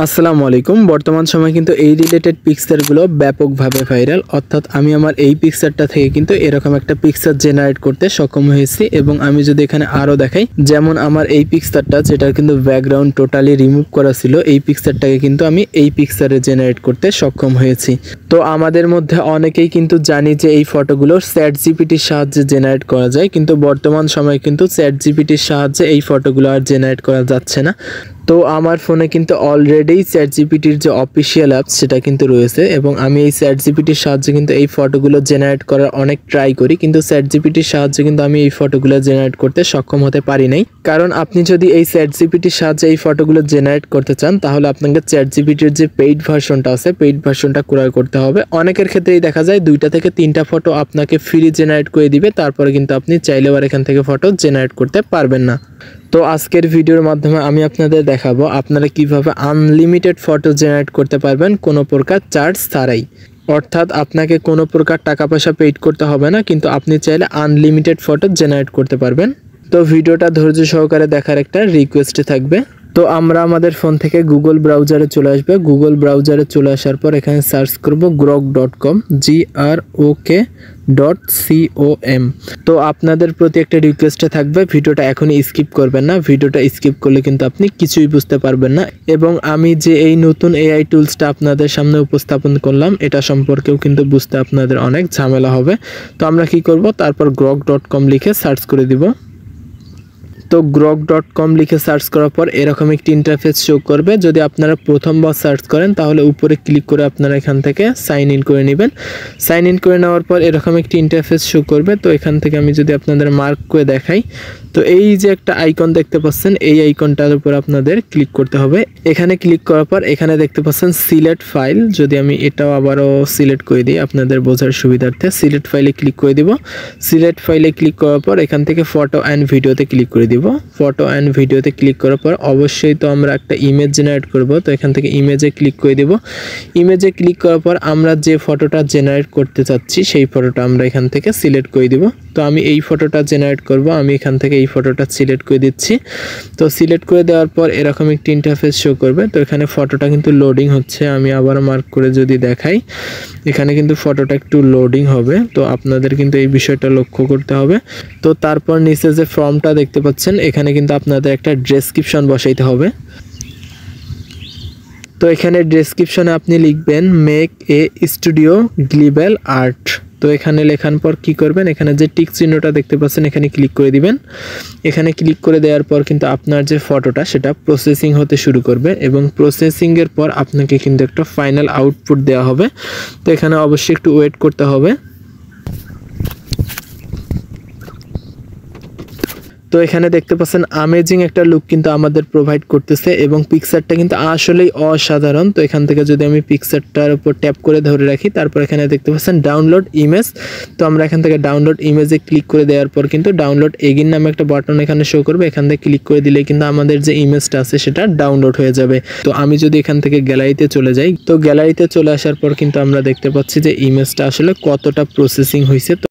আসসালামু আলাইকুম। বর্তমান সময়ে কিন্তু এই রিলেটেড পিকচারগুলো ব্যাপকভাবে ভাইরাল। অর্থাৎ আমি আমার এই পিকচারটা থেকে কিন্তু এরকম একটা পিকচার জেনারেট করতে সক্ষম হয়েছি এবং আমি যদি এখানে আরও দেখাই, যেমন আমার এই পিকচারটা যেটা কিন্তু ব্যাকগ্রাউন্ড টোটালি রিমুভ করা ছিল, এই পিকচারটাকে কিন্তু আমি এই পিকচারে জেনারেট করতে সক্ষম হয়েছি। তো আমাদের মধ্যে অনেকেই কিন্তু জানি যে এই ফটোগুলো চ্যাটজিপিটির সাহায্যে জেনারেট করা যায়, কিন্তু বর্তমান সময়ে কিন্তু চ্যাটজিপিটির সাহায্যে এই ফটোগুলো আর জেনারেট করা যাচ্ছে না। তো আমার ফোনে কিন্তু অলরেডি চ্যাটজিপিটির যে অফিসিয়াল অ্যাপস সেটা কিন্তু রয়েছে এবং আমি এই চ্যাটজিপিটির সাহায্যে কিন্তু এই ফটোগুলো জেনারেট করার অনেক ট্রাই করি, কিন্তু চ্যাটজিপিটির সাহায্যে কিন্তু আমি এই ফটোগুলো জেনারেট করতে সক্ষম হতে পারি নাই। কারণ আপনি যদি এই চ্যাটজিপিটির সাহায্যে এই ফটোগুলো জেনারেট করতে চান তাহলে আপনাকে চ্যাটজিপিটির যে পেইড ভার্সনটা আছে, পেইড ভার্সনটা ক্রয় করতে হবে। অনেকের ক্ষেত্রেই দেখা যায় 2টা থেকে 3টা ফটো আপনাকে ফ্রি জেনারেট করে দিবে, তারপরে কিন্তু আপনি চাইলেও আর এখান থেকে ফটো জেনারেট করতে পারবেন না। তো আজকের ভিডিওর মাধ্যমে আমি আপনাদের দেখাবো আপনারা কিভাবে আনলিমিটেড ফটো জেনারেট করতে পারবেন কোনো প্রকার চার্জ ছাড়াই। অর্থাৎ আপনাকে কোনো প্রকার টাকা পয়সা পেইড করতে হবে না, কিন্তু আপনি চাইলে আনলিমিটেড ফটো জেনারেট করতে পারবেন। তো ভিডিওটা ধৈর্য সহকারে দেখার একটা রিকোয়েস্ট থাকবে। তো আমরা আমাদের ফোন থেকে গুগল ব্রাউজারে চলে আসবে। গুগল ব্রাউজারে চলে আসার পর এখানে সার্চ করব grok.com, grok.com। তো আপনাদের প্রতি একটা রিকোয়েস্ট থাকবে, ভিডিওটা এখনই স্কিপ করবেন না। ভিডিওটা স্কিপ করলে কিন্তু আপনি কিছুই বুঝতে পারবেন না এবং আমি যে এই নতুন এআই টুলসটা আপনাদের সামনে উপস্থাপন করলাম এটা সম্পর্কেও কিন্তু বুঝতে আপনাদের অনেক ঝামেলা হবে। তো আমরা কি করব, তারপর grok.com লিখে সার্চ করে দিব। তো grok.com লিখে সার্চ করার পর এরকম একটি ইন্টারফেস শো করবে। যদি আপনারা প্রথমবার সার্চ করেন তাহলে উপরে ক্লিক করে আপনারা এখান থেকে সাইন ইন করে নেবেন। সাইন ইন করে নেওয়ার পর এরকম একটি ইন্টারফেস শো করবে। তো এখান থেকে আমি যদি আপনাদের মার্ক করে দেখাই, তো এই যে একটা আইকন দেখতে পাচ্ছেন, এই আইকনটার উপর আপনাদের ক্লিক করতে হবে। এখানে ক্লিক করার পর এখানে দেখতে পাচ্ছেন সিলেক্ট ফাইল। যদি আমি এটাও আবারও সিলেক্ট করে দিই আপনাদের বোঝার সুবিধার্থে, সিলেক্ট ফাইলে ক্লিক করে দিব। সিলেক্ট ফাইলে ক্লিক করার পর এখান থেকে ফটো অ্যান্ড ভিডিওতে ক্লিক করে দিব। ফটো অ্যান্ড ভিডিওতে ক্লিক করার পর অবশ্যই তো আমরা একটা ইমেজ জেনারেট করব, তো এখান থেকে ইমেজে ক্লিক করে দিব। ইমেজে ক্লিক করার পর আমরা যে ফটোটা জেনারেট করতে চাচ্ছি সেই ফটোটা আমরা এখান থেকে সিলেক্ট করে দিব। তো আমি এই ফটোটা জেনারেট করব, আমি এখান থেকে এই ফটোটা সিলেক্ট করে দিচ্ছি। তো সিলেক্ট করে দেওয়ার পর এরকম একটি ইন্টারফেস শো করবে। তো এখানে ফটোটা কিন্তু লোডিং হচ্ছে, আমি আবার মার্ক করে যদি দেখাই, এখানে কিন্তু ফটোটা একটু লোডিং হবে। তো আপনাদের কিন্তু এই বিষয়টা লক্ষ্য করতে হবে। তো তারপর নিচে যে ফর্মটা দেখতে পাচ্ছেন এখানে কিন্তু আপনাদের একটা ডেসক্রিপশন বসাইতে হবে। তো এখানে ডেসক্রিপশনে আপনি লিখবেন মেক এ স্টুডিও গ্লিবেল আর্ট। তো এখানে লেখার পর কি করবেন, এখানে যে টিক চিহ্নটা দেখতে পাচ্ছেন এখানে ক্লিক করে দিবেন। এখানে ক্লিক করে দেওয়ার পর কিন্তু আপনার যে ফটোটা সেটা প্রসেসিং হতে শুরু করবে এবং প্রসেসিংয়ের পর আপনাকে কিন্তু একটা ফাইনাল আউটপুট দেওয়া হবে। তো এখানে অবশ্যই একটু ওয়েট করতে হবে। তো এখানে দেখতে পাচ্ছেন আমেজিং একটা লুক কিন্তু আমাদের প্রোভাইড করতেছে এবং পিকচারটা কিন্তু আসলেই অসাধারণ। তো এখান থেকে যদি আমি পিকচারটার উপর ট্যাপ করে ধরে রাখি, তারপর এখানে দেখতে পাচ্ছেন ডাউনলোড ইমেজ। তো আমরা এখান থেকে ডাউনলোড ইমেজে ক্লিক করে দেওয়ার পর কিন্তু ডাউনলোড এগেইন নামে একটা বাটন এখানে শো করবে। এখান থেকে ক্লিক করে দিলে কিন্তু আমাদের যে ইমেজটা আছে সেটা ডাউনলোড হয়ে যাবে। তো আমি যদি এখান থেকে গ্যালারিতে চলে যাই, তো গ্যালারিতে চলে আসার পর কিন্তু আমরা দেখতে পাচ্ছি যে ইমেজটা আসলে কতটা প্রসেসিং হয়েছে।